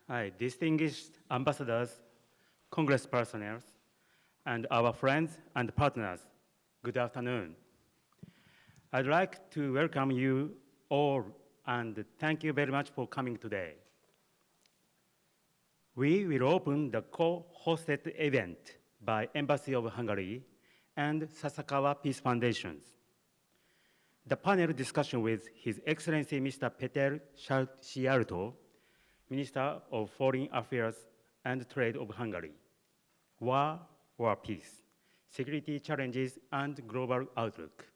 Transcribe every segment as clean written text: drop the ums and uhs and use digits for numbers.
Hi, distinguished ambassadors, Congress personnel, and our friends and partners, good afternoon. I'd like to welcome you all and thank you very much for coming today. We will open the co-hosted event by Embassy of Hungary and Sasakawa Peace Foundation. The panel discussion with His Excellency Mr. Péter Szijjártó, Minister of Foreign Affairs and Trade of Hungary. War or Peace, Security Challenges and Global Outlook.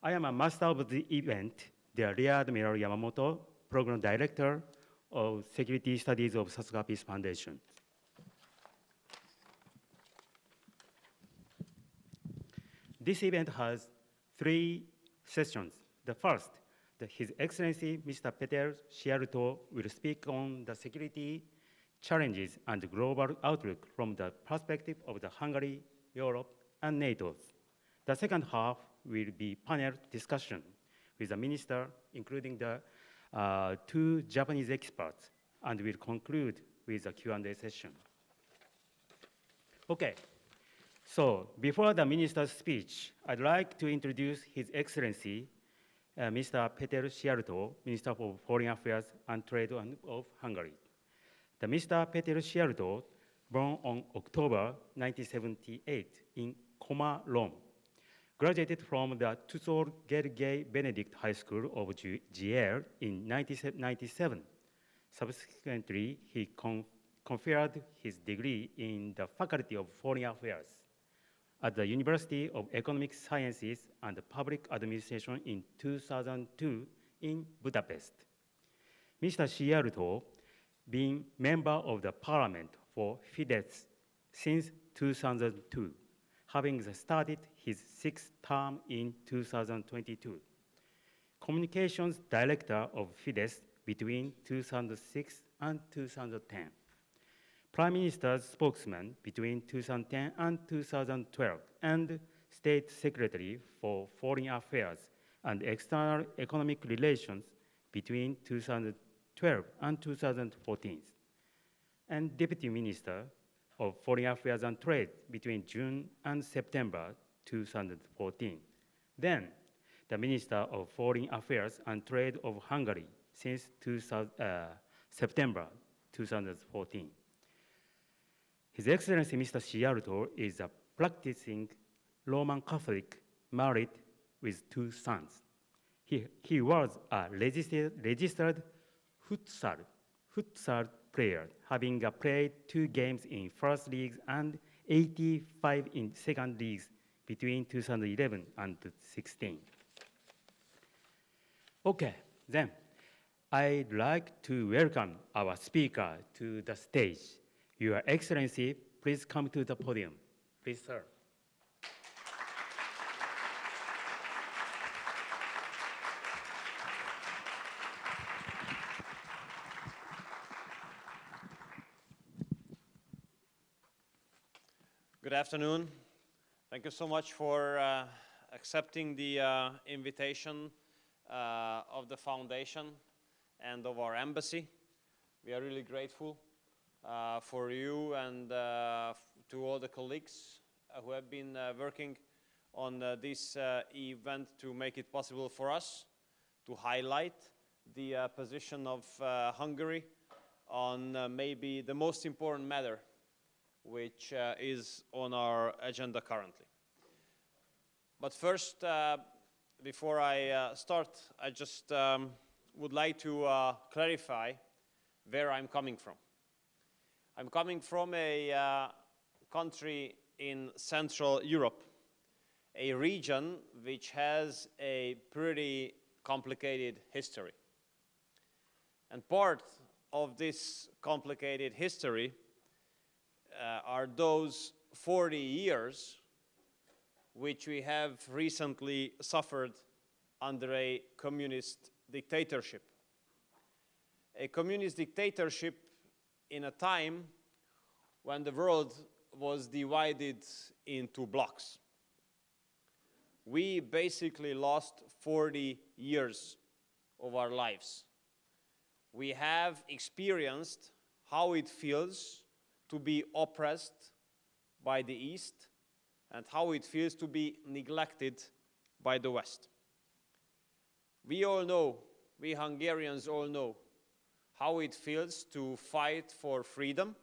I am a master of the event, the Rear Admiral Yamamoto, Program Director of Security Studies of Sasakawa Peace Foundation. This event has 3 sessions. The first, His Excellency Mr. Péter Szijjártó will speak on the security challenges and global outlook from the perspective of the Hungary, Europe, and NATO. The second half will be panel discussion with the minister, including the 2 Japanese experts, and will conclude with a Q&A session. Okay, so before the minister's speech, I'd like to introduce His Excellency Mr. Péter Szijjártó, Minister for Foreign Affairs and Trade of Hungary. The Mr. Péter Szijjártó, born on October 1978 in Como, Rome, graduated from the Tutor Gergely Benedict High School of GL in 1997. Subsequently, he conferred his degree in the Faculty of Foreign Affairs at the University of Economic Sciences and Public Administration in 2002 in Budapest. Mr. Szijjártó, being member of the Parliament for Fidesz since 2002, having started his 6th term in 2022. Communications Director of Fidesz between 2006 and 2010. Prime Minister's spokesman between 2010 and 2012, and State Secretary for Foreign Affairs and External Economic Relations between 2012 and 2014, and Deputy Minister of Foreign Affairs and Trade between June and September 2014. Then, the Minister of Foreign Affairs and Trade of Hungary since September 2014. His Excellency Mr. Szijjártó is a practicing Roman Catholic married with 2 sons. He was a registered futsal player, having played 2 games in first leagues and 85 in second leagues between 2011 and 2016. Okay, then I'd like to welcome our speaker to the stage. Your Excellency, please come to the podium. Please, sir. Good afternoon. Thank you so much for accepting the invitation of the foundation and of our embassy. We are really grateful for you and to all the colleagues who have been working on this event to make it possible for us to highlight the position of Hungary on maybe the most important matter which is on our agenda currently. But first, before I start, I just would like to clarify where I'm coming from. I'm coming from a country in Central Europe, a region which has a pretty complicated history. And part of this complicated history are those 40 years which we have recently suffered under a communist dictatorship. A communist dictatorship in a time when the world was divided into blocks. We basically lost 40 years of our lives. We have experienced how it feels to be oppressed by the East and how it feels to be neglected by the West. We all know, we Hungarians all know, how it feels to fight for freedom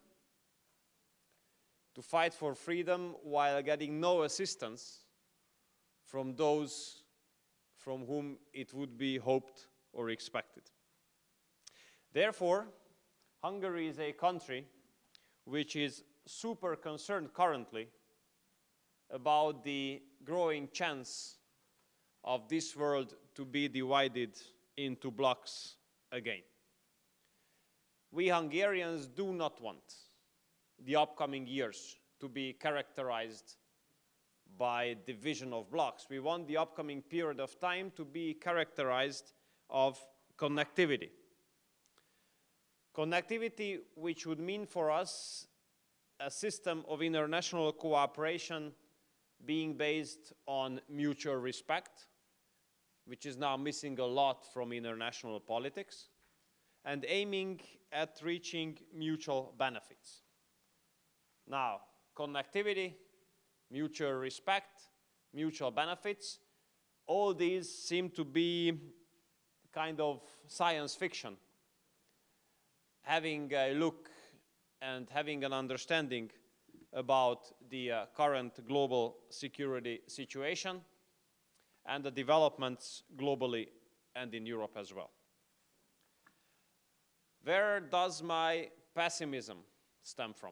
while getting no assistance from those from whom it would be hoped or expected. Therefore, Hungary is a country which is super concerned currently about the growing chance of this world to be divided into blocks again. We Hungarians do not want the upcoming years to be characterized by division of blocks. We want the upcoming period of time to be characterized of connectivity. Connectivity which would mean for us a system of international cooperation being based on mutual respect, which is now missing a lot from international politics, and aiming at reaching mutual benefits. Now, connectivity, mutual respect, mutual benefits, all these seem to be kind of science fiction. Having a look and having an understanding about the current global security situation and the developments globally and in Europe as well. Where does my pessimism stem from?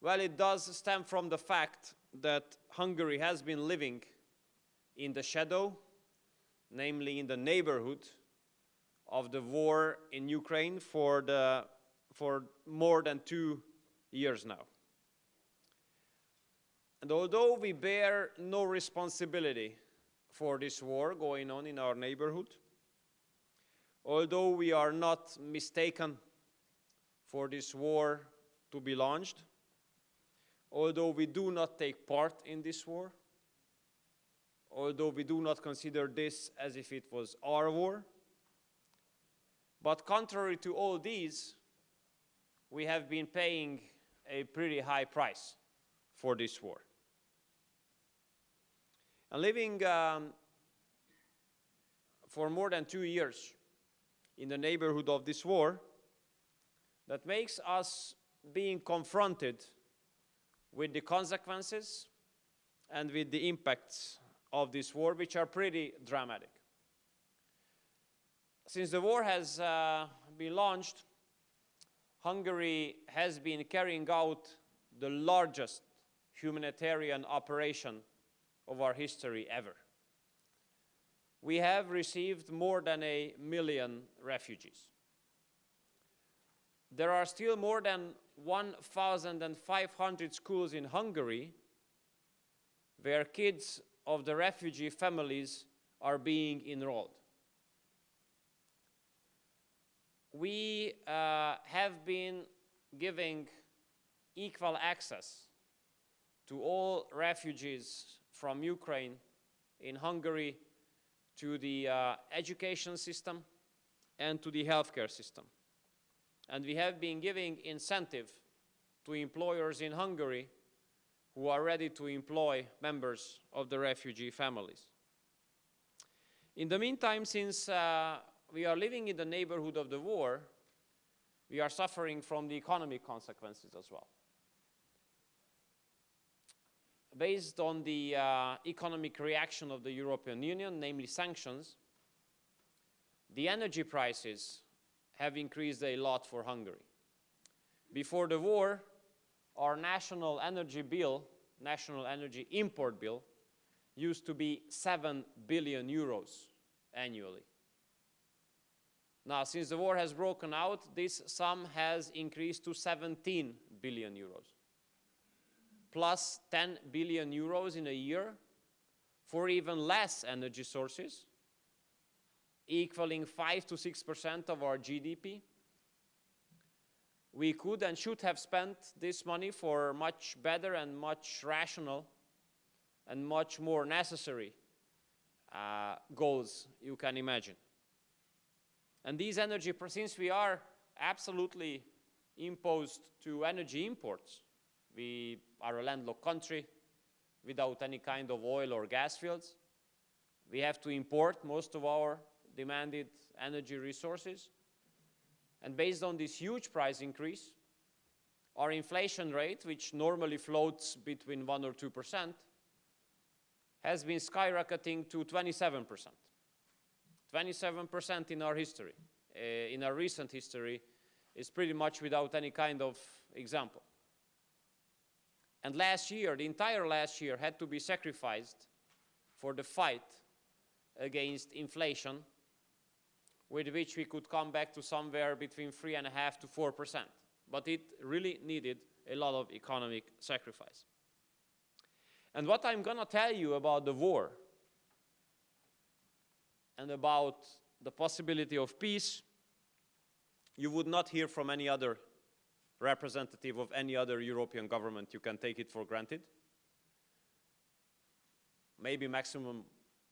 Well, it does stem from the fact that Hungary has been living in the shadow, namely in the neighborhood of the war in Ukraine for more than 2 years now. And although we bear no responsibility for this war going on in our neighborhood, although we are not mistaken for this war to be launched, although we do not take part in this war, although we do not consider this as if it was our war, but contrary to all these, we have been paying a pretty high price for this war. And living for more than 2 years in the neighborhood of this war, that makes us being confronted with the consequences and with the impacts of this war, which are pretty dramatic. Since the war has been launched, Hungary has been carrying out the largest humanitarian operation of our history ever. We have received more than 1 million refugees. There are still more than 1,500 schools in Hungary where kids of the refugee families are being enrolled. We have been giving equal access to all refugees from Ukraine in Hungary to the education system and to the healthcare system. And we have been giving incentive to employers in Hungary who are ready to employ members of the refugee families. In the meantime, since we are living in the neighborhood of the war, we are suffering from the economic consequences as well. Based on the economic reaction of the European Union, namely sanctions, the energy prices have increased a lot for Hungary. Before the war, our national energy bill, national energy import bill, used to be 7 billion euros annually. Now, since the war has broken out, this sum has increased to 17 billion euros, plus 10 billion euros in a year for even less energy sources, equaling 5 to 6% of our GDP. We could and should have spent this money for much better and much rational and much more necessary goals you can imagine. And these energy, since we are absolutely imposed to energy imports. We are a landlocked country without any kind of oil or gas fields. We have to import most of our demanded energy resources. And based on this huge price increase, our inflation rate, which normally floats between 1 or 2%, has been skyrocketing to 27%. 27% in our history, in our recent history, is pretty much without any kind of example. And last year, the entire last year, had to be sacrificed for the fight against inflation, with which we could come back to somewhere between 3.5% to 4%. But it really needed a lot of economic sacrifice. And what I'm going to tell you about the war and about the possibility of peace, you would not hear from any other representative of any other European government. You can take it for granted. Maybe maximum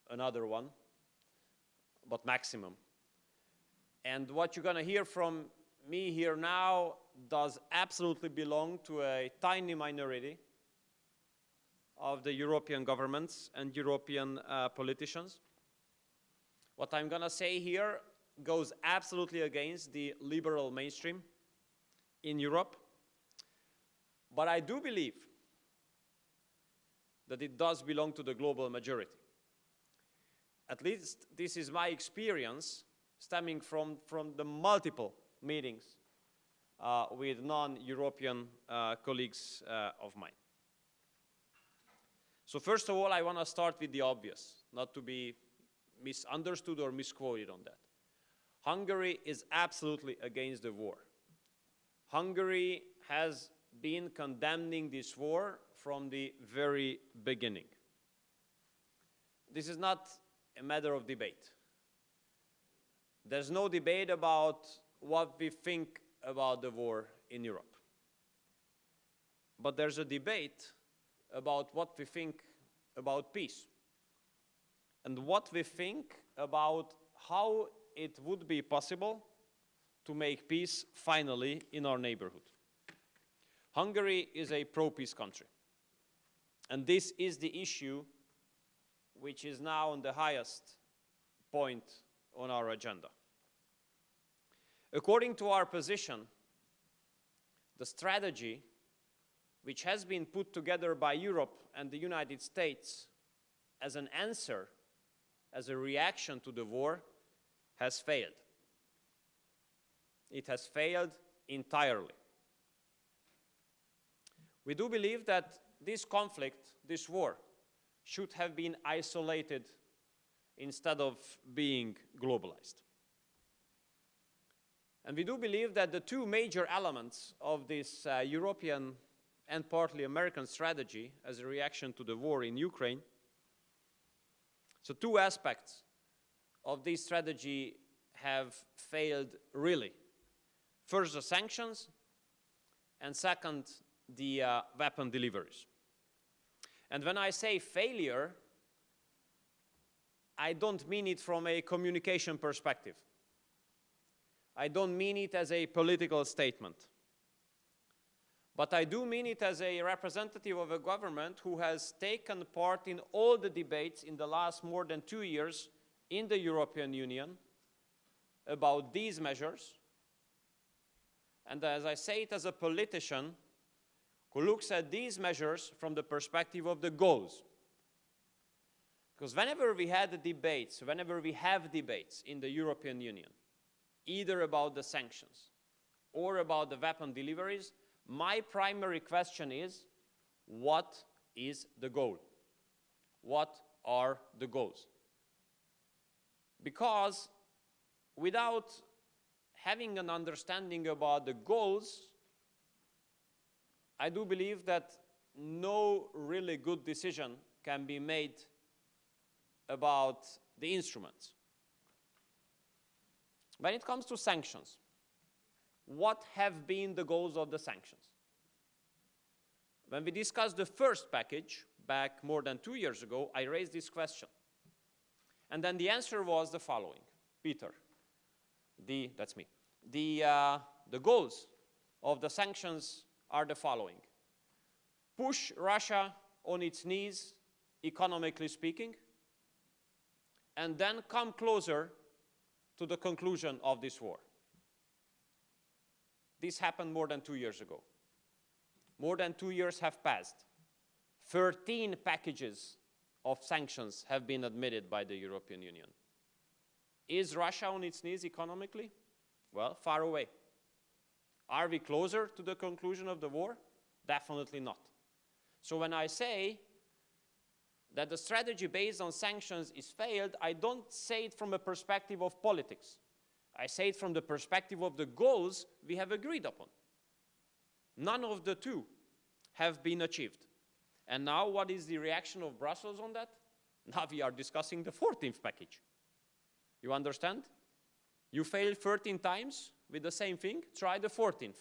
another one, but maximum. And what you're going to hear from me here now does absolutely belong to a tiny minority of the European governments and European politicians. What I'm going to say here goes absolutely against the liberal mainstream in Europe. But I do believe that it does belong to the global majority. At least this is my experience stemming from the multiple meetings with non-European colleagues of mine. So first of all, I want to start with the obvious, not to be misunderstood or misquoted on that. Hungary is absolutely against the war. Hungary has been condemning this war from the very beginning. This is not a matter of debate. There's no debate about what we think about the war in Europe. But there's a debate about what we think about peace and what we think about how it would be possible to make peace finally in our neighborhood. Hungary is a pro-peace country, and this is the issue which is now on the highest point on our agenda. According to our position, the strategy which has been put together by Europe and the United States as an answer, as a reaction to the war, has failed. It has failed entirely. We do believe that this conflict, this war, should have been isolated instead of being globalized. And we do believe that the two major elements of this European and partly American strategy as a reaction to the war in Ukraine, so two aspects of this strategy have failed really. First, the sanctions, and second, the weapon deliveries. And when I say failure, I don't mean it from a communication perspective. I don't mean it as a political statement. But I do mean it as a representative of a government who has taken part in all the debates in the last more than 2 years in the European Union about these measures. And as I say it as a politician who looks at these measures from the perspective of the goals. Because whenever we had debates, whenever we have debates in the European Union, either about the sanctions or about the weapon deliveries, my primary question is, what is the goal? What are the goals? Because without having an understanding about the goals, I do believe that no really good decision can be made about the instruments. When it comes to sanctions, what have been the goals of the sanctions? When we discussed the first package back more than 2 years ago, I raised this question. And then the answer was the following. Peter, that's me. The the goals of the sanctions are the following. Push Russia on its knees, economically speaking, and then come closer to the conclusion of this war. This happened more than 2 years ago. More than 2 years have passed. 13 packages of sanctions have been admitted by the European Union. Is Russia on its knees economically? Well, far away. Are we closer to the conclusion of the war? Definitely not. So when I say that the strategy based on sanctions is failed, I don't say it from a perspective of politics. I say it from the perspective of the goals we have agreed upon. None of the two have been achieved. And now what is the reaction of Brussels on that? Now we are discussing the 14th package. You understand? You failed 13 times with the same thing, try the 14th.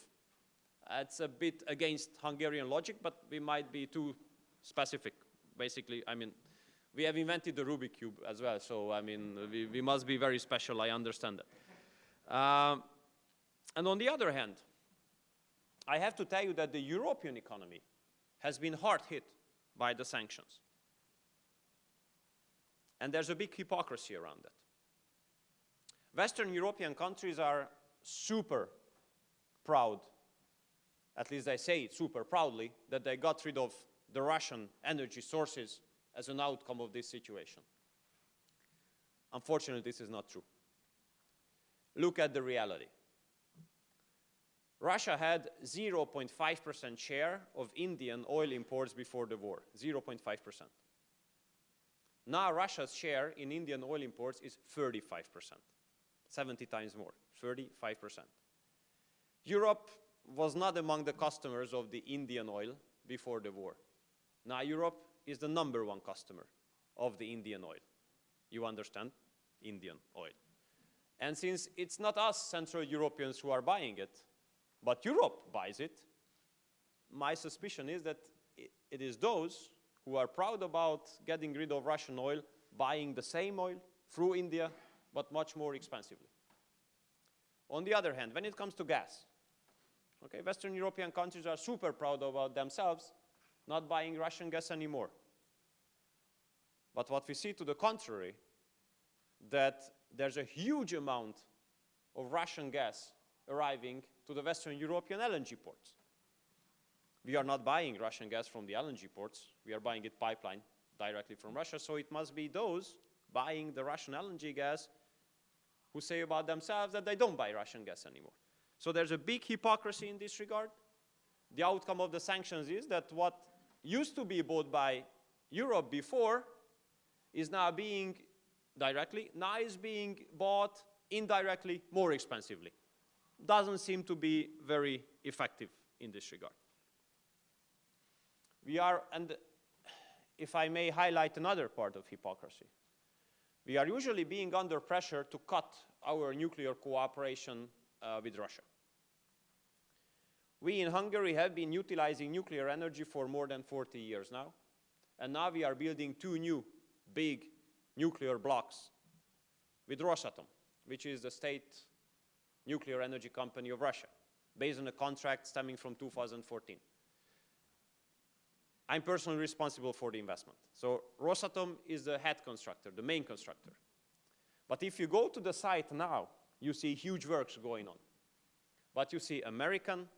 It's a bit against Hungarian logic, but we might be too specific. Basically, I mean, we have invented the Rubik Cube as well, so I mean, we must be very special, I understand that. And on the other hand, I have to tell you that the European economy has been hard hit by the sanctions. And there's a big hypocrisy around that. Western European countries are super proud, at least they say it super proudly, that they got rid of the Russian energy sources as an outcome of this situation. Unfortunately, this is not true. Look at the reality. Russia had 0.5% share of Indian oil imports before the war, 0.5%. Now Russia's share in Indian oil imports is 35%, 70 times more, 35%. Europe was not among the customers of the Indian oil before the war. Now Europe is the #1 customer of the Indian oil. You understand? Indian oil. And since it's not us Central Europeans who are buying it, but Europe buys it, my suspicion is that it is those who are proud about getting rid of Russian oil, buying the same oil through India, but much more expensively. On the other hand, when it comes to gas, okay, Western European countries are super proud about themselves not buying Russian gas anymore. But what we see to the contrary, that there's a huge amount of Russian gas arriving to the Western European LNG ports. We are not buying Russian gas from the LNG ports. We are buying it pipeline directly from Russia. So it must be those buying the Russian LNG gas who say about themselves that they don't buy Russian gas anymore. So there's a big hypocrisy in this regard. The outcome of the sanctions is that what used to be bought by Europe before is now being directly, now is being bought indirectly more expensively. Doesn't seem to be very effective in this regard. We are, and if I may highlight another part of hypocrisy, we are usually being under pressure to cut our nuclear cooperation with Russia. We in Hungary have been utilizing nuclear energy for more than 40 years now, and now we are building 2 new big nuclear blocks with Rosatom, which is the state nuclear energy company of Russia, based on a contract stemming from 2014. I'm personally responsible for the investment. So Rosatom is the head constructor, the main constructor. But if you go to the site now, you see huge works going on. But you see American,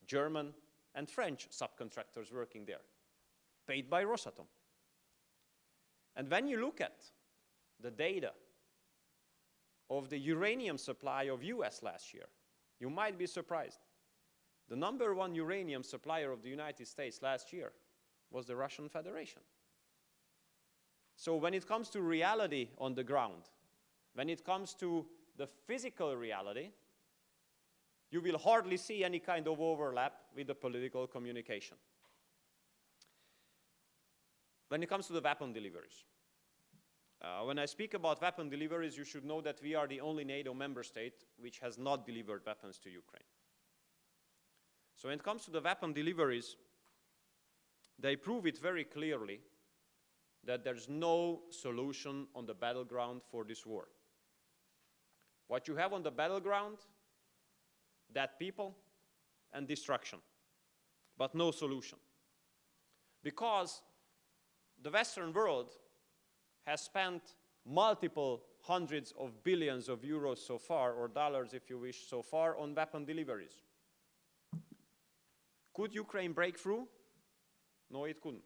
German, and French subcontractors working there, paid by Rosatom. And when you look at the data of the uranium supply of US last year, you might be surprised. The #1 uranium supplier of the United States last year was the Russian Federation. So when it comes to reality on the ground, when it comes to the physical reality, you will hardly see any kind of overlap with the political communication. When it comes to the weapon deliveries, when I speak about weapon deliveries, you should know that we are the only NATO member state which has not delivered weapons to Ukraine. So when it comes to the weapon deliveries, they prove it very clearly that there's no solution on the battleground for this war. What you have on the battleground dead people, and destruction, but no solution. Because the Western world has spent multiple hundreds of billions of euros so far, or dollars if you wish, so far on weapon deliveries. Could Ukraine break through? No, it couldn't.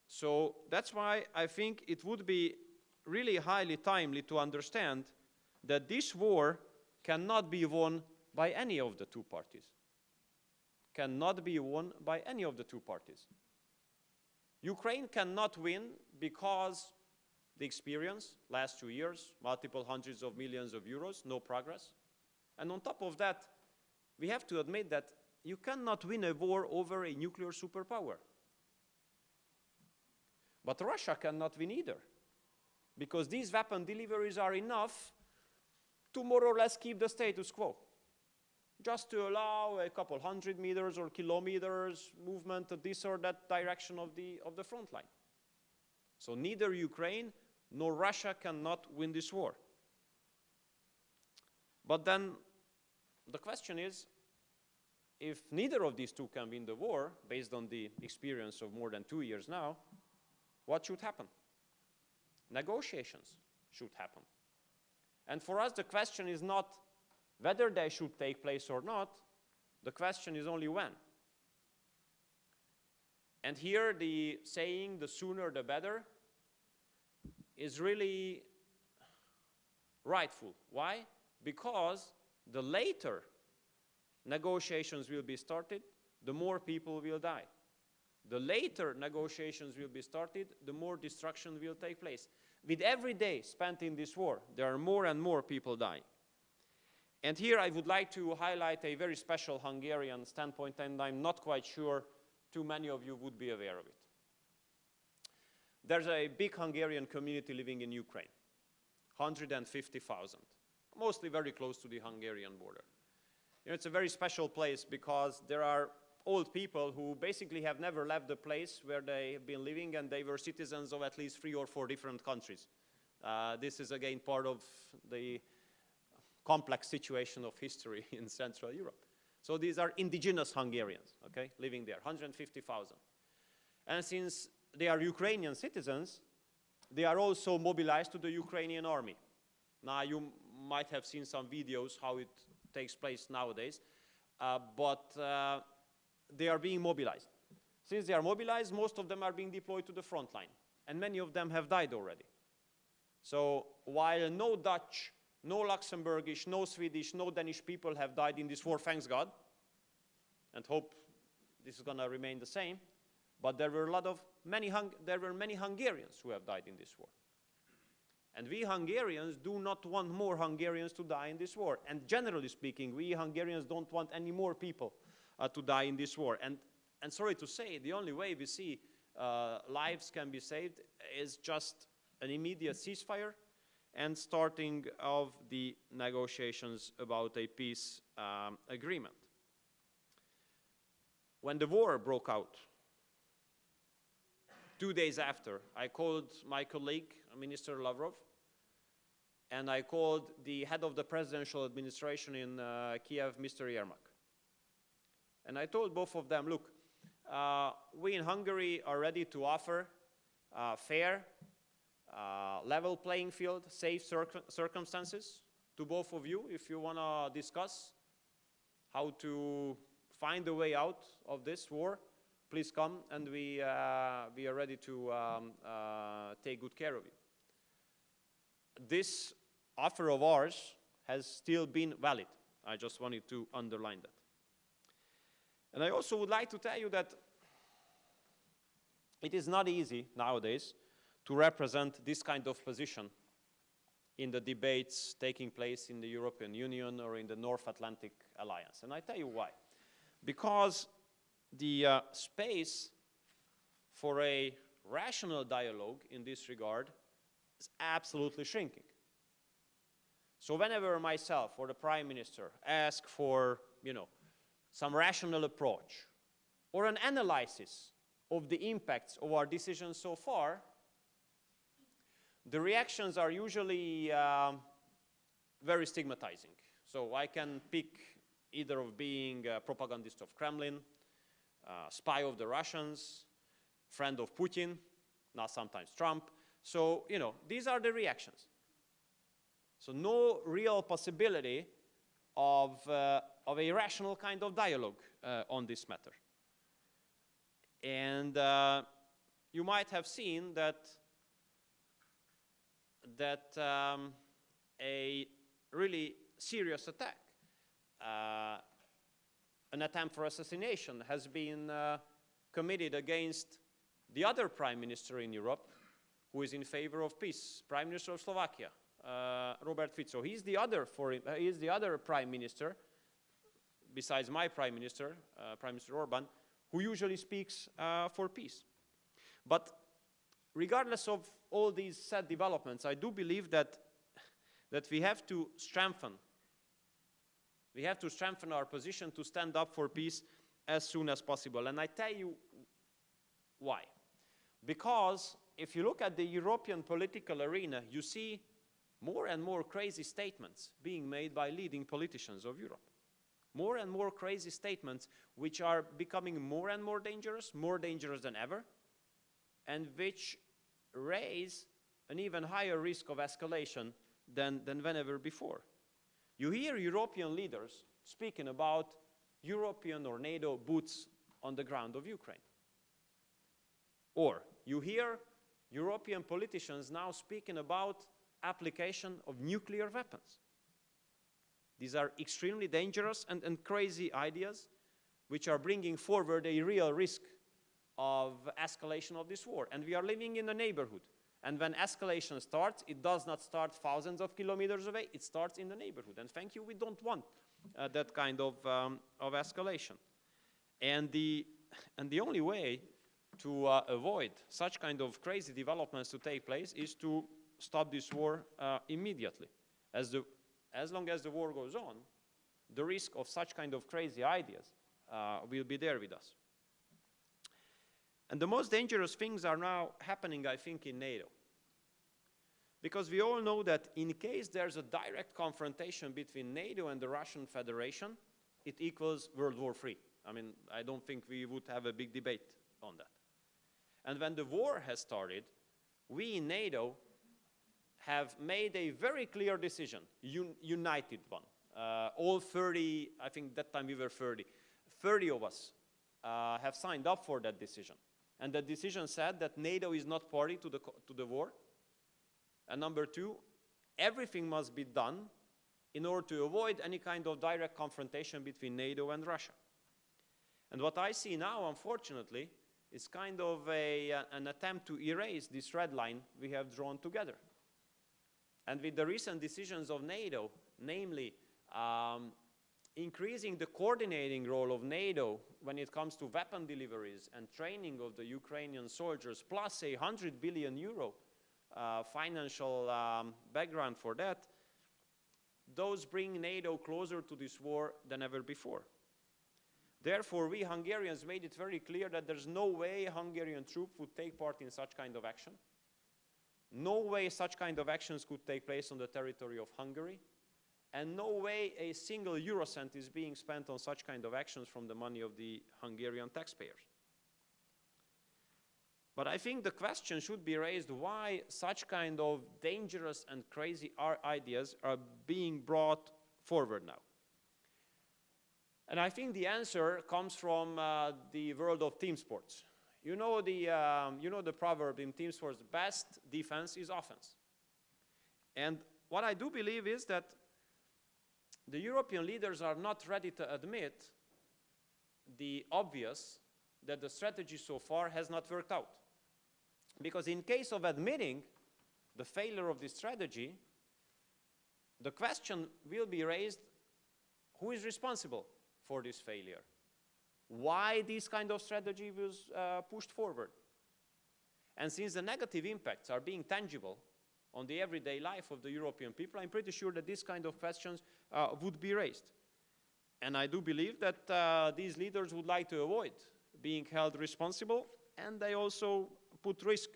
So that's why I think it would be really highly timely to understand that this war cannot be won by any of the two parties. Cannot be won by any of the two parties. Ukraine cannot win because the experience, last 2 years, multiple hundreds of millions of euros, no progress. And on top of that, we have to admit that you cannot win a war over a nuclear superpower. But Russia cannot win either, because these weapon deliveries are enough to more or less keep the status quo, just to allow a couple hundred meters or kilometers movement to this or that direction of the front line. So neither Ukraine nor Russia cannot win this war. But then the question is, if neither of these two can win the war, based on the experience of more than 2 years now, what should happen? Negotiations should happen. And for us, the question is not whether they should take place or not. The question is only when. And here the saying, the sooner the better, is really rightful. Why? Because the later negotiations will be started, the more people will die. The later negotiations will be started, the more destruction will take place. With every day spent in this war, there are more and more people dying. And here I would like to highlight a very special Hungarian standpoint, and I'm not quite sure too many of you would be aware of it. There's a big Hungarian community living in Ukraine, 150,000, mostly very close to the Hungarian border. You know, it's a very special place because there are old people who basically have never left the place where they have been living, and they were citizens of at least 3 or 4 different countries. This is again part of the complex situation of history in Central Europe. So these are indigenous Hungarians, okay, living there, 150,000. And since they are Ukrainian citizens, they are also mobilized to the Ukrainian army. Now you might have seen some videos how it takes place nowadays, but they are being mobilized. Since they are mobilized, most of them are being deployed to the front line, and many of them have died already. So while no Dutch, no Luxembourgish, no Swedish, no Danish people have died in this war, thanks God, and hope this is going to remain the same, but there were many Hungarians who have died in this war. And we Hungarians do not want more Hungarians to die in this war. And generally speaking, we Hungarians don't want any more people to die in this war. And sorry to say, the only way we see lives can be saved is just an immediate ceasefire and starting of the negotiations about a peace agreement. When the war broke out, 2 days after, I called my colleague, Minister Lavrov, and I called the head of the presidential administration in Kiev, Mr. Yermak. And I told both of them, look, we in Hungary are ready to offer fair, level playing field, safe circumstances to both of you if you want to discuss how to find a way out of this war. Please come, and we are ready to take good care of you. This offer of ours has still been valid. I just wanted to underline that. And I also would like to tell you that it is not easy nowadays to represent this kind of position in the debates taking place in the European Union or in the North Atlantic Alliance. And I tell you why. Because the space for a rational dialogue in this regard is absolutely shrinking. So whenever myself or the Prime Minister ask for, some rational approach or an analysis of the impacts of our decisions so far, the reactions are usually very stigmatizing. So I can pick either of being a propagandist of Kremlin, spy of the Russians, friend of Putin, now sometimes Trump. So, you know, these are the reactions. So no real possibility of a rational kind of dialogue on this matter. And you might have seen that a really serious attack, an attempt for assassination, has been committed against the other prime minister in Europe who is in favor of peace, Prime Minister of Slovakia, Robert Fico. He's the other prime minister, besides my prime minister, Prime Minister Orban, who usually speaks for peace. But regardless of all these sad developments, I do believe that we have to strengthen our position to stand up for peace as soon as possible. And I tell you why. Because if you look at the European political arena, you see more and more crazy statements being made by leading politicians of Europe. More and more crazy statements which are becoming more and more dangerous than ever, and which raise an even higher risk of escalation than whenever before. You hear European leaders speaking about European or NATO boots on the ground of Ukraine. Or you hear European politicians now speaking about application of nuclear weapons. These are extremely dangerous and crazy ideas which are bringing forward a real risk of escalation of this war. And we are living in a neighborhood. And when escalation starts, it does not start thousands of kilometers away, it starts in the neighborhood. And thank you, we don't want that kind of escalation. And the only way to avoid such kind of crazy developments to take place is to stop this war immediately. As long as the war goes on, the risk of such kind of crazy ideas will be there with us. And the most dangerous things are now happening, I think, in NATO. Because we all know that in case there's a direct confrontation between NATO and the Russian Federation, it equals World War III. I mean, I don't think we would have a big debate on that. And when the war has started, we in NATO have made a very clear decision, united one. All 30, I think that time we were 30 of us have signed up for that decision. And the decision said that NATO is not party to the war. And number two, everything must be done in order to avoid any kind of direct confrontation between NATO and Russia. And what I see now, unfortunately, is kind of an attempt to erase this red line we have drawn together. And with the recent decisions of NATO, namely increasing the coordinating role of NATO when it comes to weapon deliveries and training of the Ukrainian soldiers, plus a 100 billion euro financial background for that, those bring NATO closer to this war than ever before. Therefore, we Hungarians made it very clear that there's no way a Hungarian troop would take part in such kind of action. No way such kind of actions could take place on the territory of Hungary. And no way a single Eurocent is being spent on such kind of actions from the money of the Hungarian taxpayers. But I think the question should be raised why such kind of dangerous and crazy ideas are being brought forward now. And I think the answer comes from the world of team sports. You know the proverb in team sports, best defense is offense. And what I do believe is that the European leaders are not ready to admit the obvious, that the strategy so far has not worked out. Because in case of admitting the failure of this strategy, the question will be raised, who is responsible for this failure? Why this kind of strategy was pushed forward? And since the negative impacts are being tangible on the everyday life of the European people, I'm pretty sure that these kind of questions would be raised. And I do believe that these leaders would like to avoid being held responsible, and they also put risk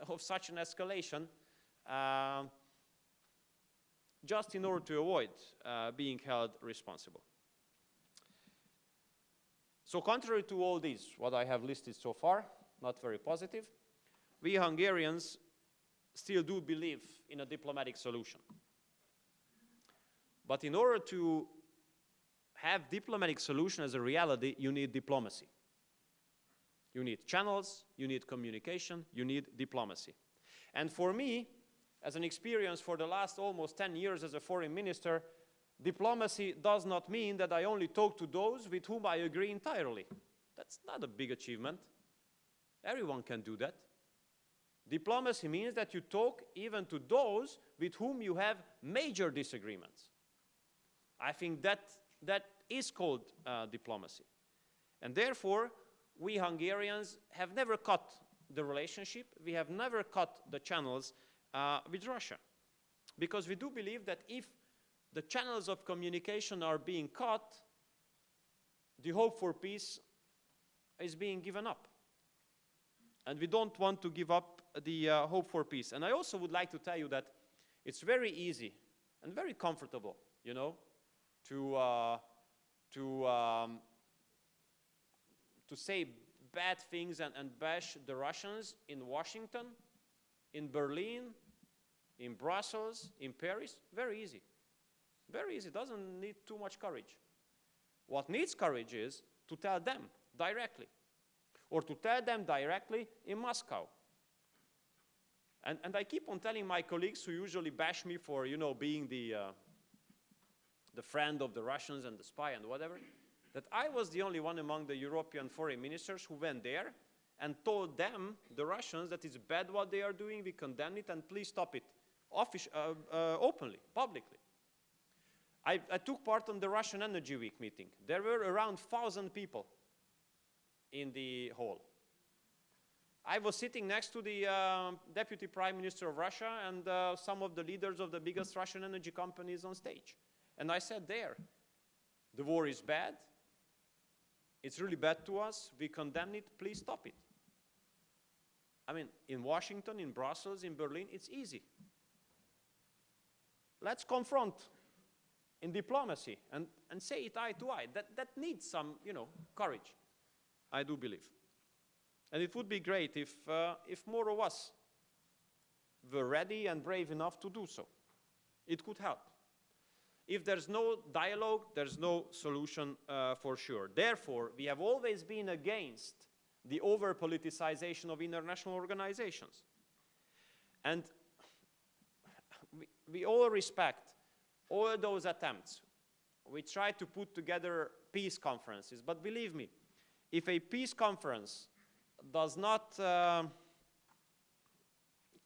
of such an escalation just in order to avoid being held responsible. So contrary to all these, what I have listed so far, not very positive, we Hungarians still do believe in a diplomatic solution. But in order to have diplomatic solution as a reality, you need diplomacy. You need channels, you need communication, you need diplomacy. And for me, as an experience for the last almost 10 years as a foreign minister, diplomacy does not mean that I only talk to those with whom I agree entirely. That's not a big achievement. Everyone can do that. Diplomacy means that you talk even to those with whom you have major disagreements. I think that is called diplomacy. And therefore, we Hungarians have never cut the relationship, we have never cut the channels with Russia. Because we do believe that if the channels of communication are being cut, the hope for peace is being given up. And we don't want to give up the hope for peace. And I also would like to tell you that it's very easy and very comfortable, you know, to say bad things and bash the Russians in Washington, in Berlin, in Brussels, in Paris. Very easy. Very easy. Doesn't need too much courage. What needs courage is to tell them directly, or to tell them directly in Moscow. And I keep on telling my colleagues who usually bash me for, you know, being the friend of the Russians and the spy and whatever, that I was the only one among the European foreign ministers who went there and told them, the Russians, that it's bad what they are doing, we condemn it, and please stop it openly, publicly. I took part on the Russian Energy Week meeting. There were around 1,000 people in the hall. I was sitting next to the Deputy Prime Minister of Russia and some of the leaders of the biggest Russian energy companies on stage. And I said there, the war is bad, it's really bad to us, we condemn it, please stop it. I mean, in Washington, in Brussels, in Berlin, it's easy. Let's confront in diplomacy and say it eye to eye. That needs some, you know, courage, I do believe. And it would be great if more of us were ready and brave enough to do so. It could help. If there's no dialogue, there's no solution for sure. Therefore, we have always been against the over-politicization of international organizations. And we all respect all those attempts. We try to put together peace conferences, but believe me, if a peace conference does not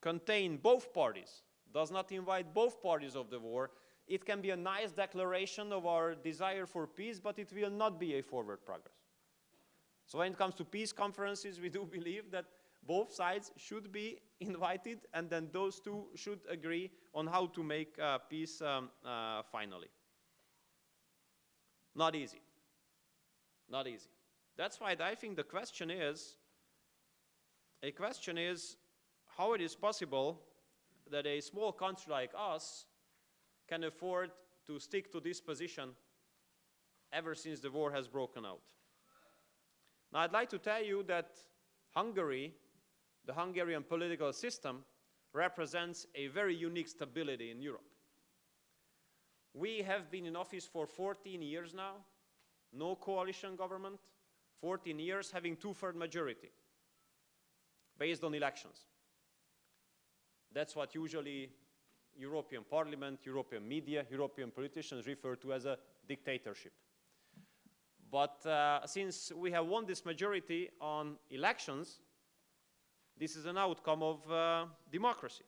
contain both parties, does not invite both parties of the war, it can be a nice declaration of our desire for peace, but it will not be a forward progress. So when it comes to peace conferences, we do believe that both sides should be invited, and then those two should agree on how to make peace finally. Not easy. Not easy. That's why I think the question is how it is possible that a small country like us can afford to stick to this position ever since the war has broken out. Now, I'd like to tell you that Hungary, the Hungarian political system, represents a very unique stability in Europe. We have been in office for 14 years now, no coalition government, 14 years having two-thirds majority based on elections. That's what usually European Parliament, European media, European politicians refer to as a dictatorship. But since we have won this majority on elections, this is an outcome of democracy.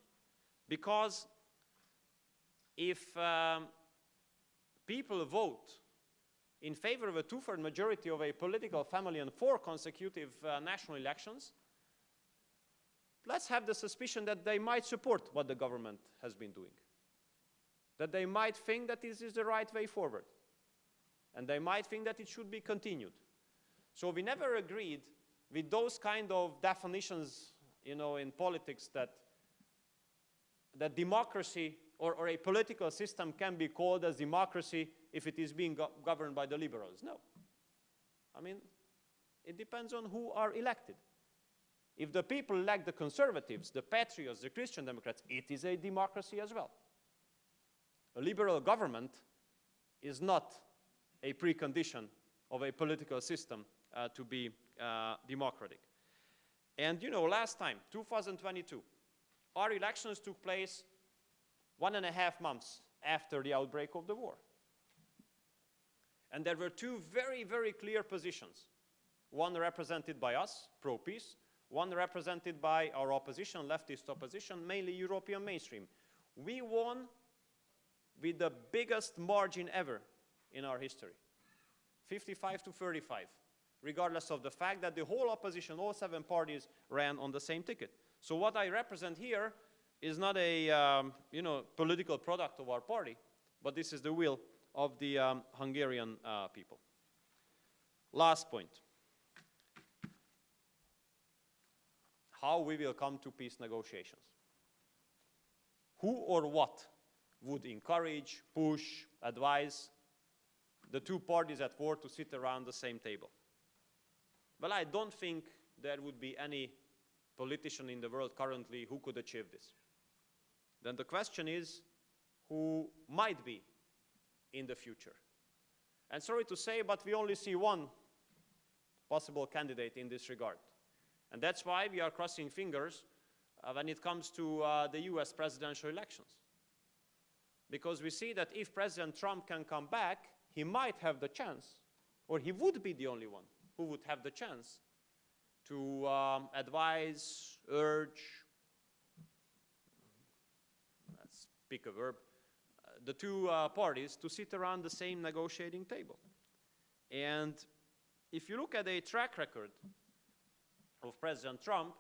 Because if people vote in favor of a two-thirds majority of a political family in 4 consecutive national elections, let's have the suspicion that they might support what the government has been doing. That they might think that this is the right way forward. And they might think that it should be continued. So we never agreed with those kind of definitions, you know, in politics that democracy or a political system can be called as democracy if it is being governed by the liberals. No. I mean, it depends on who are elected. If the people elect the conservatives, the patriots, the Christian Democrats, it is a democracy as well. A liberal government is not a precondition of a political system to be democratic. And you know, last time, 2022, our elections took place 1.5 months after the outbreak of the war. And there were two very, very clear positions. One represented by us, pro-peace, one represented by our opposition, leftist opposition, mainly European mainstream. We won with the biggest margin ever in our history, 55 to 35, regardless of the fact that the whole opposition, all 7 parties, ran on the same ticket. So what I represent here is not a political product of our party, but this is the will of the Hungarian people. Last point. How we will come to peace negotiations. Who or what would encourage, push, advise the two parties at war to sit around the same table? Well, I don't think there would be any politician in the world currently who could achieve this. Then the question is, who might be in the future? And sorry to say, but we only see one possible candidate in this regard. And that's why we are crossing fingers when it comes to the US presidential elections. Because we see that if President Trump can come back, he might have the chance, or he would be the only one who would have the chance to advise, urge, let's pick a verb, the two parties to sit around the same negotiating table. And if you look at a track record of President Trump,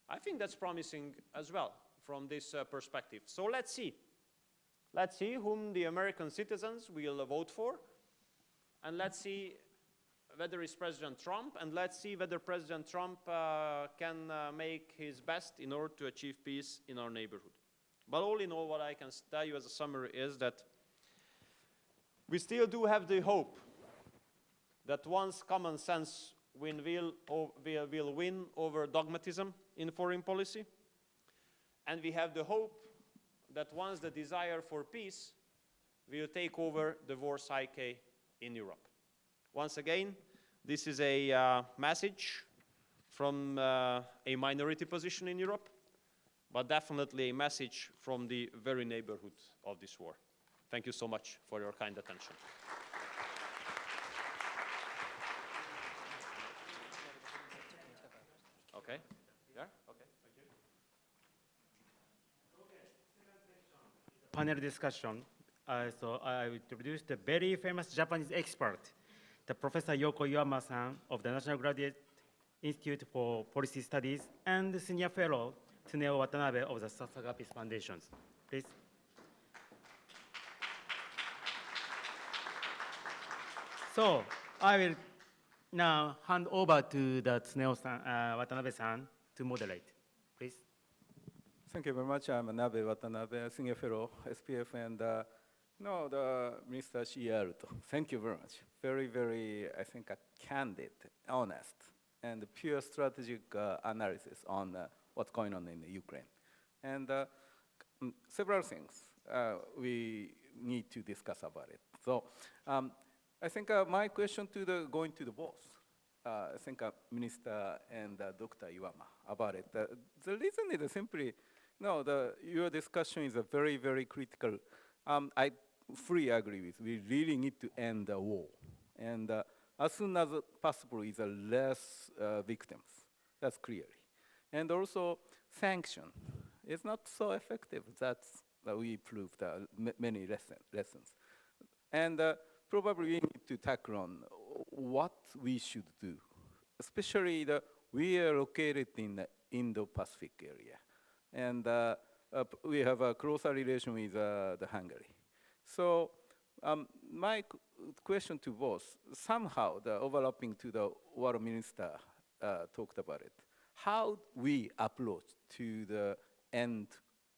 I think that's promising as well from this perspective. So let's see. Let's see whom the American citizens will vote for, and let's see whether it's President Trump, and let's see whether President Trump can make his best in order to achieve peace in our neighborhood. But all in all, what I can tell you as a summary is that we still do have the hope that once common sense will win over dogmatism in foreign policy, and we have the hope that once the desire for peace will take over the war psyche in Europe. Once again, this is a message from a minority position in Europe, but definitely a message from the very neighborhood of this war. Thank you so much for your kind attention. Okay. Yeah? Okay. Thank you. Panel discussion. So I will introduce the very famous Japanese expert, the Professor Yoko Iwama-san of the National Graduate Institute for Policy Studies and the Senior Fellow Tsuneo Watanabe of the Sasakawa Peace Foundation. Please. So I will now hand over to the Tsuneo-san, Watanabe-san to moderate. Please. Thank you very much. I'm Nabe Watanabe, Senior Fellow, SPF, and the Mr. Szijjártó. Thank you very much. Very, very, I think, a candid, honest, and pure strategic analysis on what's going on in Ukraine. And several things we need to discuss about it. So I think my question to going to the boss, I think Minister and Dr. Iwama about it. The reason is simply, no, your discussion is a very, very critical. I fully agree with. We really need to end the war, and as soon as possible, is less victims. That's clearly, and also sanction is not so effective. That's we proved many lessons, and probably we need to tackle on what we should do, especially we are located in the Indo-Pacific area, and we have a closer relation with the Hungary. So my question to both, somehow the overlapping to the what minister talked about it, how we approach to the end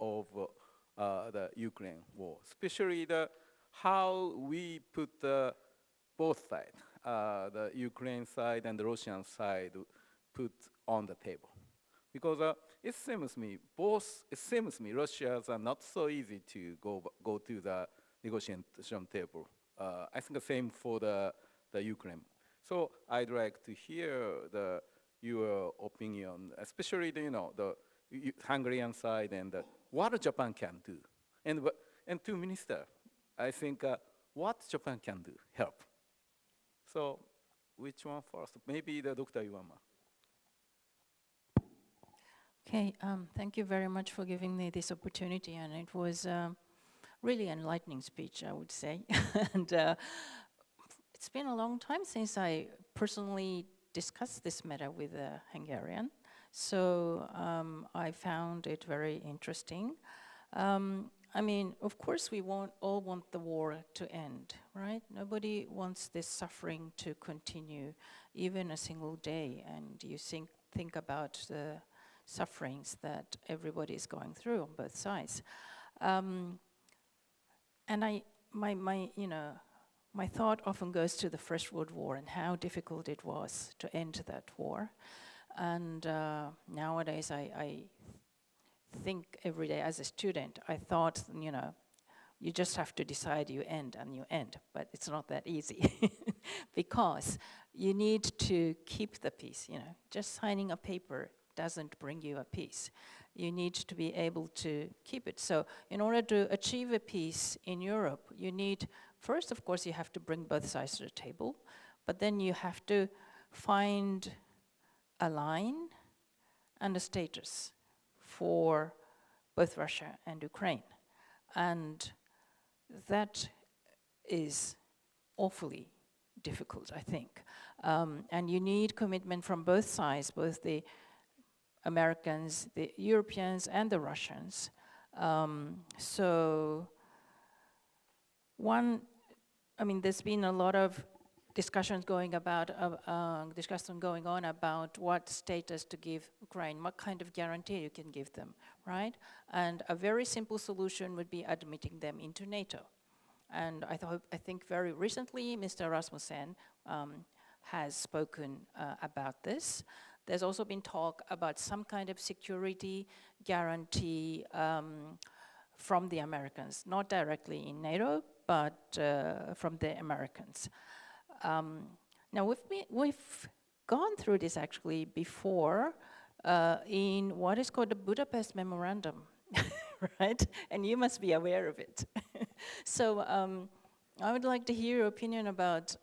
of the Ukraine war, especially how we put both sides, the Ukraine side and the Russian side, put on the table. Because it seems to me Russians are not so easy to go to the negotiation table. I think the same for the Ukraine. So I'd like to hear your opinion, especially the Hungarian side and what Japan can do. And to Minister, I think what Japan can do, help. So which one first? Maybe the Dr. Iwama. Okay, thank you very much for giving me this opportunity, and it was really an enlightening speech, I would say. And it's been a long time since I personally discussed this matter with a Hungarian, so I found it very interesting. I mean, of course, we all want the war to end, right? Nobody wants this suffering to continue even a single day, and you think about the sufferings that everybody is going through on both sides. And my thought often goes to the First World War and how difficult it was to end that war. And nowadays I think every day as a student, I thought, you just have to decide you end and you end, but it's not that easy because you need to keep the peace, just signing a paper doesn't bring you a peace. You need to be able to keep it. So in order to achieve a peace in Europe, you need, first of course, you have to bring both sides to the table, but then you have to find a line and a status for both Russia and Ukraine. And that is awfully difficult, I think. And you need commitment from both sides, both the Americans, the Europeans, and the Russians. So there's been a lot of discussion going on about what status to give Ukraine, what kind of guarantee you can give them, right? And a very simple solution would be admitting them into NATO. And I think very recently, Mr. Rasmussen has spoken about this. There's also been talk about some kind of security guarantee from the Americans, not directly in NATO, but from the Americans. Now we've gone through this actually before in what is called the Budapest Memorandum, right? And you must be aware of it. So I would like to hear your opinion about,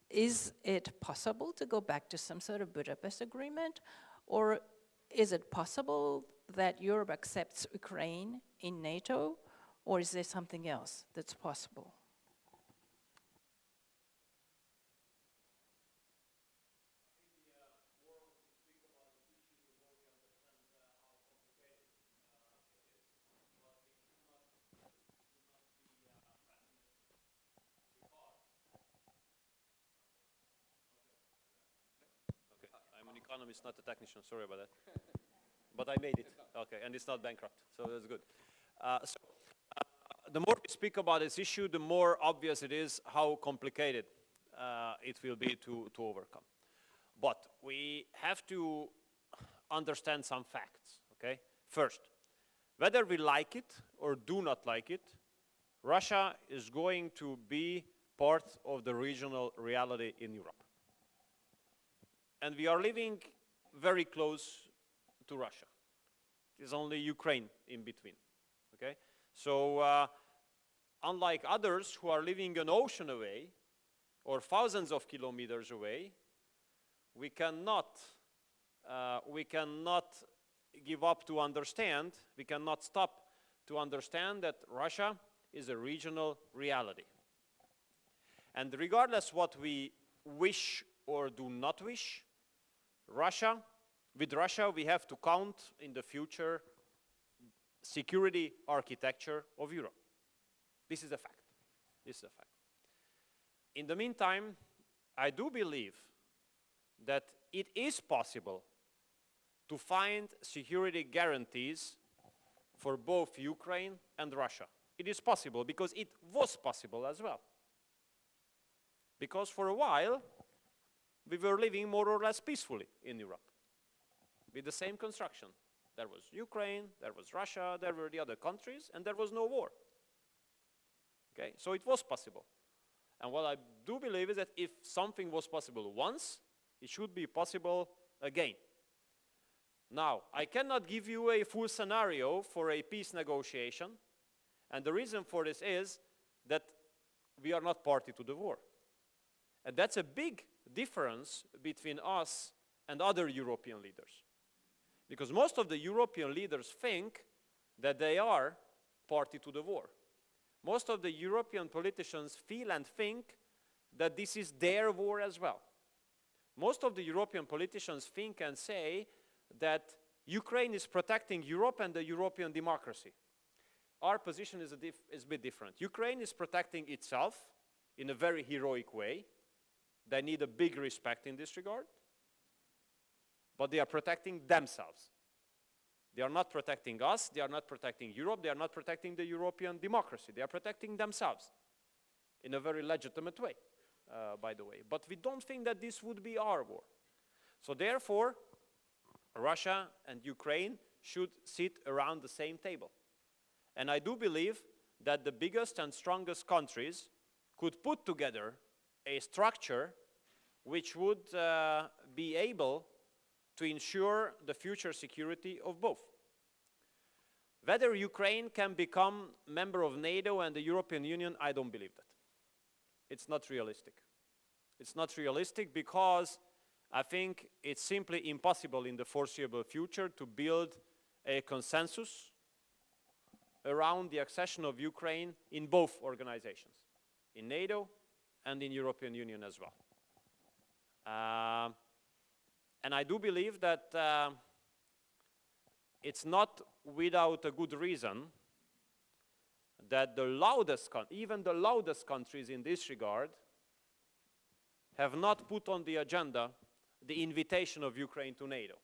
is it possible to go back to some sort of Budapest agreement, or is it possible that Europe accepts Ukraine in NATO, or is there something else that's possible? I'm an economist, not a technician, sorry about that. But I made it, okay, and it's not bankrupt, so that's good. The more we speak about this issue, the more obvious it is how complicated it will be to overcome. But we have to understand some facts, okay? First, whether we like it or do not like it, Russia is going to be part of the regional reality in Europe. And we are living very close to Russia. There's only Ukraine in between, okay? So unlike others who are living an ocean away or thousands of kilometers away, we cannot give up to understand, we cannot stop to understand that Russia is a regional reality. And regardless what we wish or do not wish, with Russia we have to count in the future security architecture of Europe. This is a fact. This is a fact. In the meantime, I do believe that it is possible to find security guarantees for both Ukraine and Russia. It is possible because it was possible as well. Because for a while, we were living more or less peacefully in Europe with the same construction. There was Ukraine, there was Russia, there were the other countries, and there was no war. Okay, so it was possible. And what I do believe is that if something was possible once, it should be possible again. Now, I cannot give you a full scenario for a peace negotiation, and the reason for this is that we are not party to the war. And that's a big difference between us and other European leaders. Because most of the European leaders think that they are party to the war. Most of the European politicians feel and think that this is their war as well. Most of the European politicians think and say that Ukraine is protecting Europe and the European democracy. Our position is a bit different. Ukraine is protecting itself in a very heroic way. They need a big respect in this regard. But they are protecting themselves. They are not protecting us, they are not protecting Europe, they are not protecting the European democracy. They are protecting themselves in a very legitimate way, by the way. But we don't think that this would be our war. So therefore, Russia and Ukraine should sit around the same table. And I do believe that the biggest and strongest countries could put together a structure which would be able to ensure the future security of both. Whether Ukraine can become a member of NATO and the European Union, I don't believe that. It's not realistic. It's not realistic because I think it's simply impossible in the foreseeable future to build a consensus around the accession of Ukraine in both organizations, in NATO and in European Union as well. And I do believe that it's not without a good reason that even the loudest countries in this regard have not put on the agenda the invitation of Ukraine to NATO.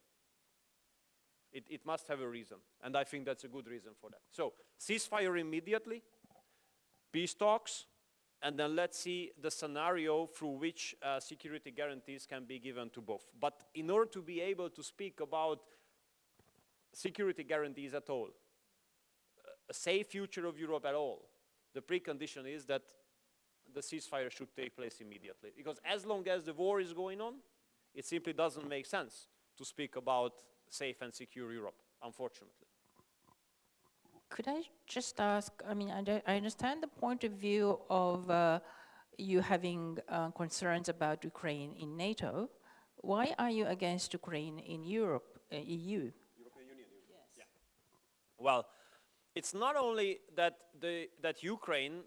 It must have a reason, and I think that's a good reason for that. So, ceasefire immediately, peace talks, and then let's see the scenario through which security guarantees can be given to both. But in order to be able to speak about security guarantees at all, a safe future of Europe at all, the precondition is that the ceasefire should take place immediately. Because as long as the war is going on, it simply doesn't make sense to speak about safe and secure Europe, unfortunately. Could I just ask, I mean, I understand the point of view of you having concerns about Ukraine in NATO. Why are you against Ukraine in Europe, EU? European Union. Yes. Yeah. Well, it's not only that Ukraine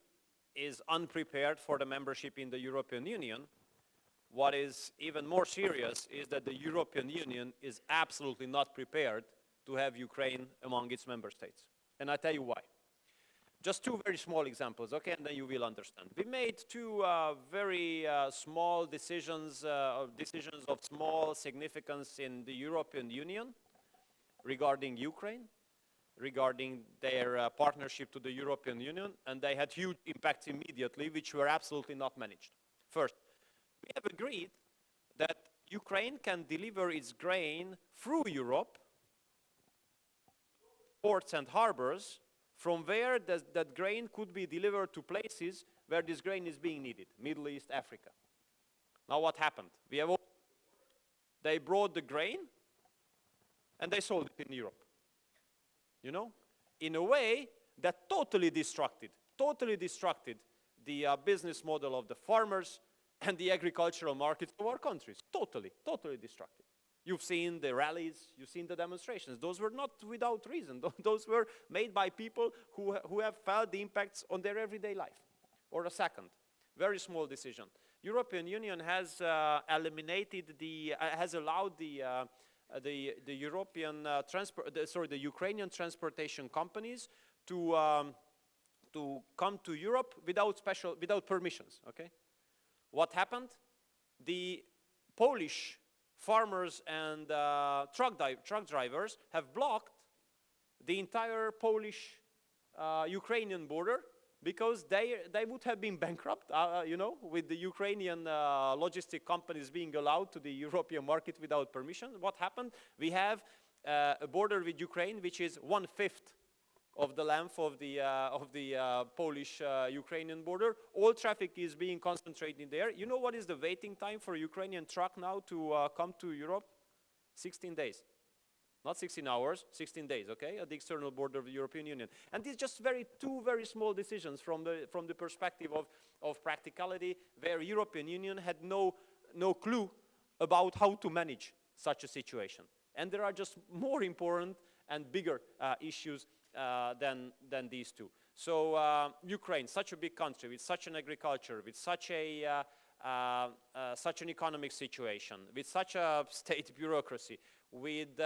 is unprepared for the membership in the European Union. What is even more serious is that the European Union is absolutely not prepared to have Ukraine among its member states. And I'll tell you why. Just two very small examples, okay, and then you will understand. We made two very small decisions of small significance in the European Union regarding Ukraine, regarding their partnership to the European Union, and they had huge impacts immediately, which were absolutely not managed. First, we have agreed that Ukraine can deliver its grain through Europe, ports and harbors, from where that grain could be delivered to places where this grain is being needed, Middle East, Africa. Now what happened? They brought the grain and they sold it in Europe. You know, in a way that totally destructed the business model of the farmers and the agricultural markets of our countries. Totally destructed. You've seen the rallies, you've seen the demonstrations. Those were not without reason. Those were made by people who have felt the impacts on their everyday life. Or a second, very small decision. European Union has allowed the Ukrainian transportation companies to come to Europe without permissions. Okay, what happened? The Polish farmers and truck drivers have blocked the entire Polish-Ukrainian border, because they would have been bankrupt, you know, with the Ukrainian logistic companies being allowed to the European market without permission. What happened? We have a border with Ukraine, which is 1/5 of the length of the Polish-Ukrainian border. All traffic is being concentrated there. You know what is the waiting time for a Ukrainian truck now to come to Europe? 16 days. Not 16 hours, 16 days, okay, at the external border of the European Union. And these just two very small decisions from the perspective of practicality, where European Union had no clue about how to manage such a situation. And there are just more important and bigger issues than these two. So Ukraine, such a big country with such an agriculture, with such an economic situation, with such a state bureaucracy, with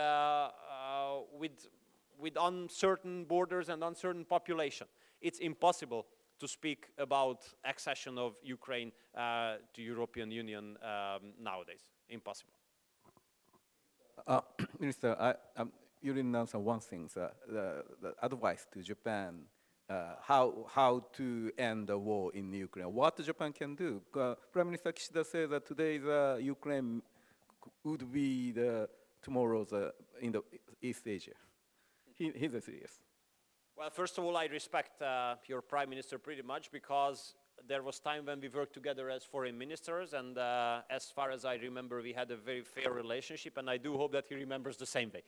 uncertain borders and uncertain population, it's impossible to speak about accession of Ukraine to European Union nowadays. Impossible. Minister, you didn't answer one thing, the advice to Japan, how to end the war in Ukraine. What Japan can do? Prime Minister Kishida said that today Ukraine would be tomorrow's in the East Asia. He's serious. Well, first of all, I respect your Prime Minister pretty much, because there was time when we worked together as foreign ministers, and as far as I remember, we had a very fair relationship, and I do hope that he remembers the same way.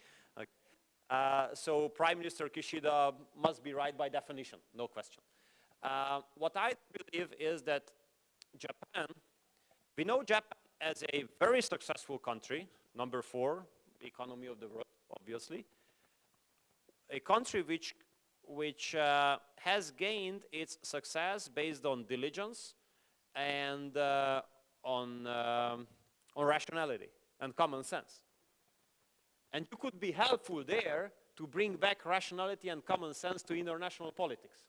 So Prime Minister Kishida must be right by definition, no question. What I believe is that Japan, we know Japan as a very successful country, number 4 economy of the world, obviously, a country which has gained its success based on diligence and on rationality and common sense. And you could be helpful there to bring back rationality and common sense to international politics.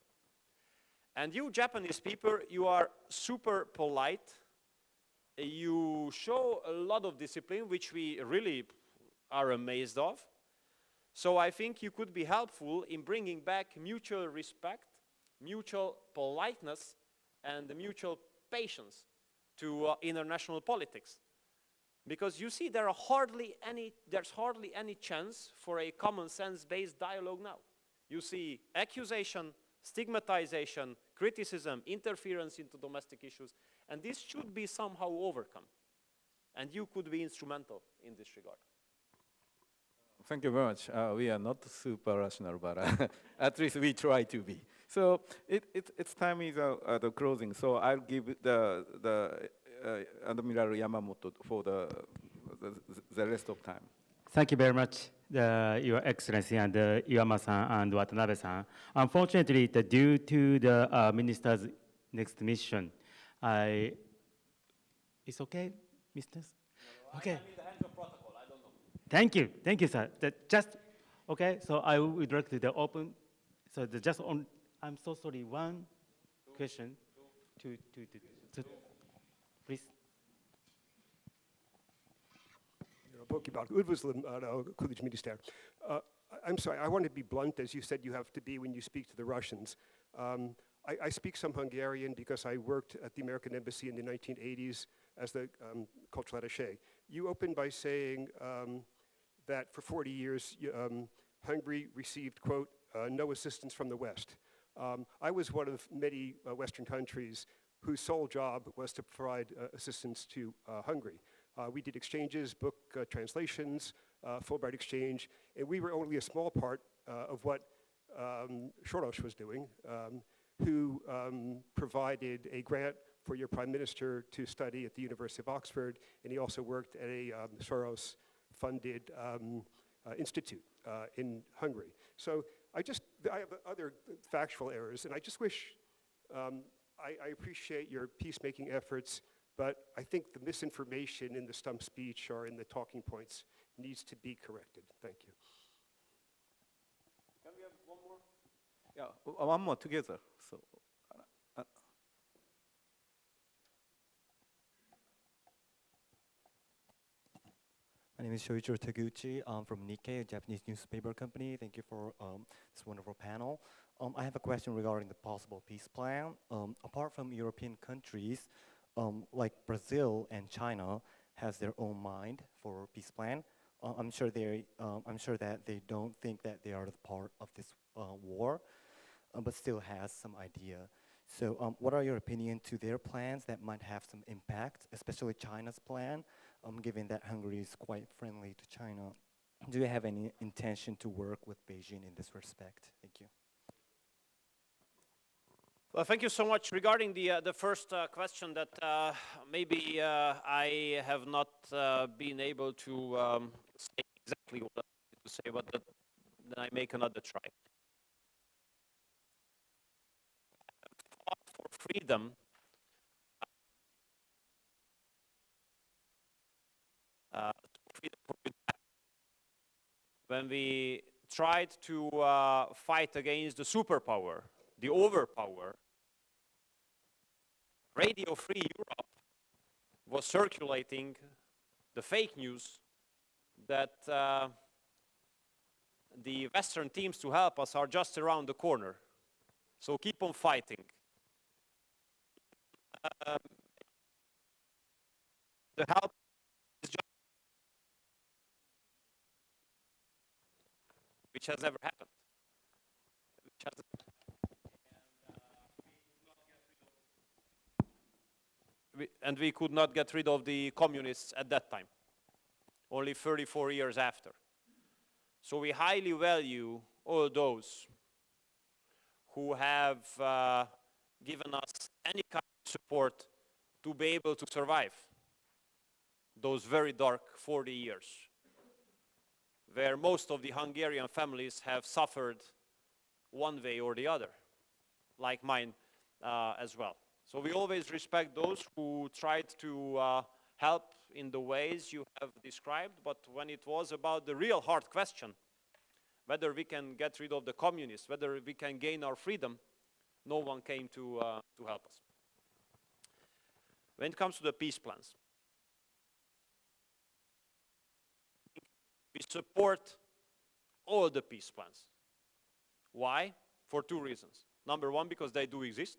And you Japanese people, you are super polite. You show a lot of discipline, which we really are amazed of. So I think you could be helpful in bringing back mutual respect, mutual politeness, and mutual patience to international politics. Because you see, there's hardly any chance for a common sense-based dialogue now. You see accusation, stigmatization, criticism, interference into domestic issues, and this should be somehow overcome. And you could be instrumental in this regard. Thank you very much. We are not super rational, but at least we try to be. So it's time is the closing. So I'll give the Admiral Yamamoto for the rest of time. Thank you very much, Your Excellency and Iwama-san and Watanabe-san. Unfortunately, due to the minister's next mission, it's okay, ministers? Okay. I'm in the hands of protocol, I don't know. Thank you, sir. Okay, so I would like to open, so I'm so sorry, one question. Two. Please. Üdvözlöm, külügyminiszter. I'm sorry, I want to be blunt, as you said you have to be when you speak to the Russians. I speak some Hungarian because I worked at the American Embassy in the 1980s as the cultural attaché. You opened by saying that for 40 years, Hungary received, quote, no assistance from the West. I was one of many Western countries whose sole job was to provide assistance to Hungary. We did exchanges, book translations, Fulbright exchange, and we were only a small part of what Soros was doing, who provided a grant for your prime minister to study at the University of Oxford, and he also worked at a Soros-funded institute in Hungary. So I have other factual errors, and I just wish, I appreciate your peacemaking efforts, but I think the misinformation in the stump speech or in the talking points needs to be corrected. Thank you. Can we have one more? Yeah, one more together. So. My name is Shoichiro Taguchi. I'm from Nikkei, a Japanese newspaper company. Thank you for this wonderful panel. I have a question regarding the possible peace plan. Apart from European countries, like Brazil and China has their own mind for peace plan. I'm sure that they don't think that they are the part of this war, but still has some idea. So what are your opinion to their plans that might have some impact, especially China's plan, given that Hungary is quite friendly to China? Do you have any intention to work with Beijing in this respect? Thank you. Well, thank you so much. Regarding the first question that maybe I have not been able to say exactly what I wanted to say, but then I make another try. For freedom, when we tried to fight against the superpower, the overpower, Radio Free Europe was circulating the fake news that the Western teams to help us are just around the corner. So keep on fighting. The help is just, which has never happened. And we could not get rid of the communists at that time, only 34 years after. So we highly value all those who have given us any kind of support to be able to survive those very dark 40 years, where most of the Hungarian families have suffered one way or the other, like mine as well. So we always respect those who tried to help in the ways you have described, but when it was about the real hard question, whether we can get rid of the communists, whether we can gain our freedom, no one came to help us. When it comes to the peace plans, we support all the peace plans. Why? For two reasons. Number one, because they do exist.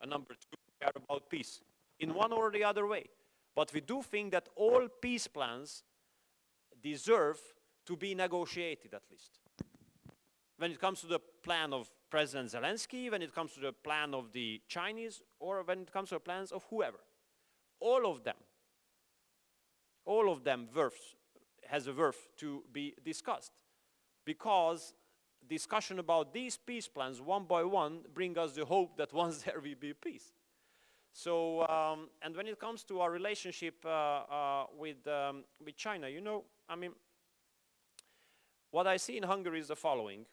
And number two, they are about peace, in one or the other way. But we do think that all peace plans deserve to be negotiated, at least. When it comes to the plan of President Zelensky, when it comes to the plan of the Chinese, or when it comes to the plans of whoever, all of them has a worth to be discussed, because discussion about these peace plans one by one bring us the hope that once there will be peace. So, and when it comes to our relationship with China, you know, I mean, what I see in Hungary is the following.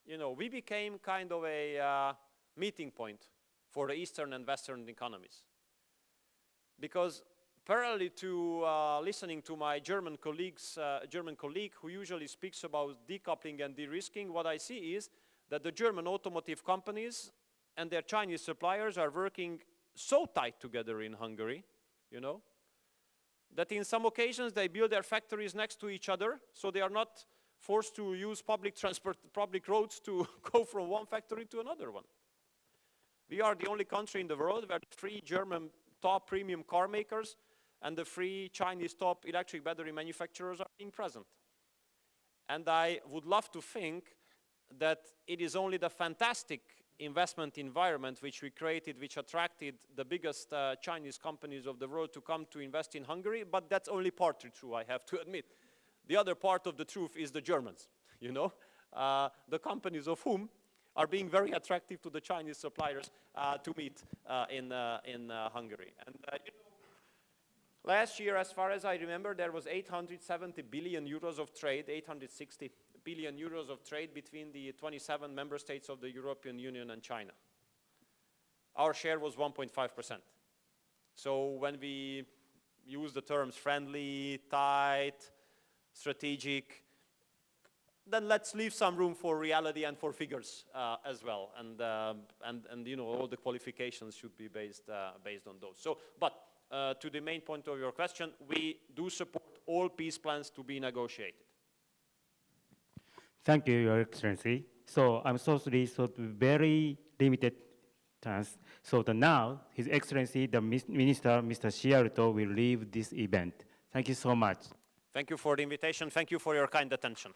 You know, we became kind of a meeting point for the Eastern and Western economies. Because parallel to listening to my German colleague who usually speaks about decoupling and de-risking, what I see is that the German automotive companies and their Chinese suppliers are working so tight together in Hungary, you know, that in some occasions they build their factories next to each other, so they are not forced to use public transport, public roads to go from one factory to another one. We are the only country in the world where the three German top premium car makers and the three Chinese top electric battery manufacturers are being present. And I would love to think that it is only the fantastic investment environment which we created, which attracted the biggest Chinese companies of the world to come to invest in Hungary, but that's only partly true, I have to admit. The other part of the truth is the Germans, you know, the companies of whom are being very attractive to the Chinese suppliers to meet in Hungary. And you know, last year, as far as I remember, there was 870 billion euros of trade, 860 billion euros of trade between the 27 member states of the European Union and China. Our share was 1.5%. So when we use the terms friendly, tight, strategic, then let's leave some room for reality and for figures as well. And you know, all the qualifications should be based on those. So, but to the main point of your question, we do support all peace plans to be negotiated. Thank you, Your Excellency. So I'm so sorry, so very limited chance. So now, His Excellency, the Minister, Mr. Szijjártó, will leave this event. Thank you so much. Thank you for the invitation. Thank you for your kind attention.